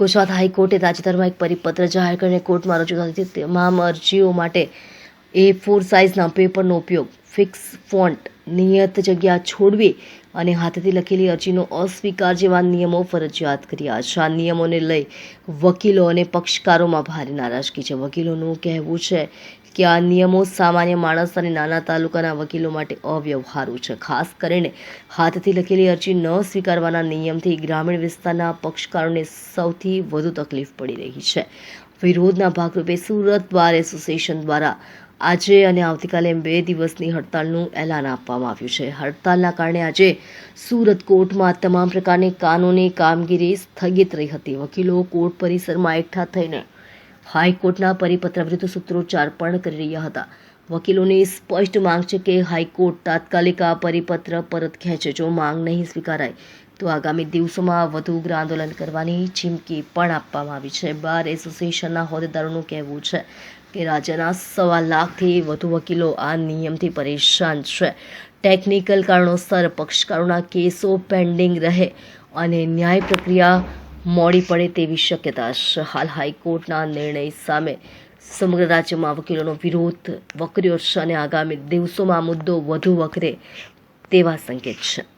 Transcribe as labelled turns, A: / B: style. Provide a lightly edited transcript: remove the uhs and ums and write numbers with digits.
A: ગુજરાત હાઈકોર્ટે તાજેતરમાં એક પરિપત્ર જાહેર કરીને કોર્ટમાં રજૂ થતી તમામ અરજીઓ માટે A4 સાઇઝના પેપરનો ઉપયોગ, ફિક્સ ફોન્ટ, નિયત જગ્યા છોડવી અને હાથેથી લખેલી અરજીનો અસ્વીકાર જેવા નિયમો ફરજિયાત કર્યા છે. આ નિયમોને લઈ વકીલો અને પક્ષકારોમાં ભારે નારાજગી છે. વકીલોનું કહેવું છે કે આ નિયમો સામાન્ય માણસ અને નાના તાલુકાના વકીલો માટે અવ્યવહારુ છે. ખાસ કરીને હાથથી લખેલી અરજી ન સ્વીકારવાના નિયમથી ગ્રામીણ વિસ્તારના પક્ષકારોને સૌથી વધુ તકલીફ પડી રહી છે. વિરોધના ભાગરૂપે સુરત બાર એસોસિએશન દ્વારા આજે અને આવતીકાલે 2 દિવસની હડતાલનું એલાન આપવામાં આવ્યું છે. હડતાલના કારણે આજે સુરત કોર્ટમાં તમામ પ્રકારની કાનૂની કામગીરી સ્થગિત રહી હતી. વકીલો કોર્ટ પરિસરમાં એકઠા થઈને હાઈકોર્ટના પરિપત્ર વિરુદ્ધ સૂત્રોચ્ચાર પણ કરી રહ્યા હતા. વકીલોની સ્પષ્ટ માંગ છે કે હાઈકોર્ટ તાત્કાલિક આ પરિપત્ર પરત ખેંચે. જો માંગ નહીં સ્વીકારાય તો આગામી દિવસોમાં વધુ ઉગ્ર આંદોલન કરવાની ચીમકી પણ આપવામાં આવી છે. બાર એસોસિએશનના હોદ્દેદારોનું કહેવું છે કે રાજ્યના 1.25 લાખથી વધુ વકીલો આ નિયમથી પરેશાન છે. ટેકનિકલ કારણોસર પક્ષકારોના કેસો પેન્ડિંગ રહે અને ન્યાય પ્રક્રિયા મોડી પડે તેવી શક્યતા છે. હાલ હાઈકોર્ટના નિર્ણય સામે સમગ્ર રાજ્યમાં વકીલોનો વિરોધ વકર્યો છે અને આગામી દિવસોમાં આ મુદ્દો વધુ વકરે તેવા સંકેત છે.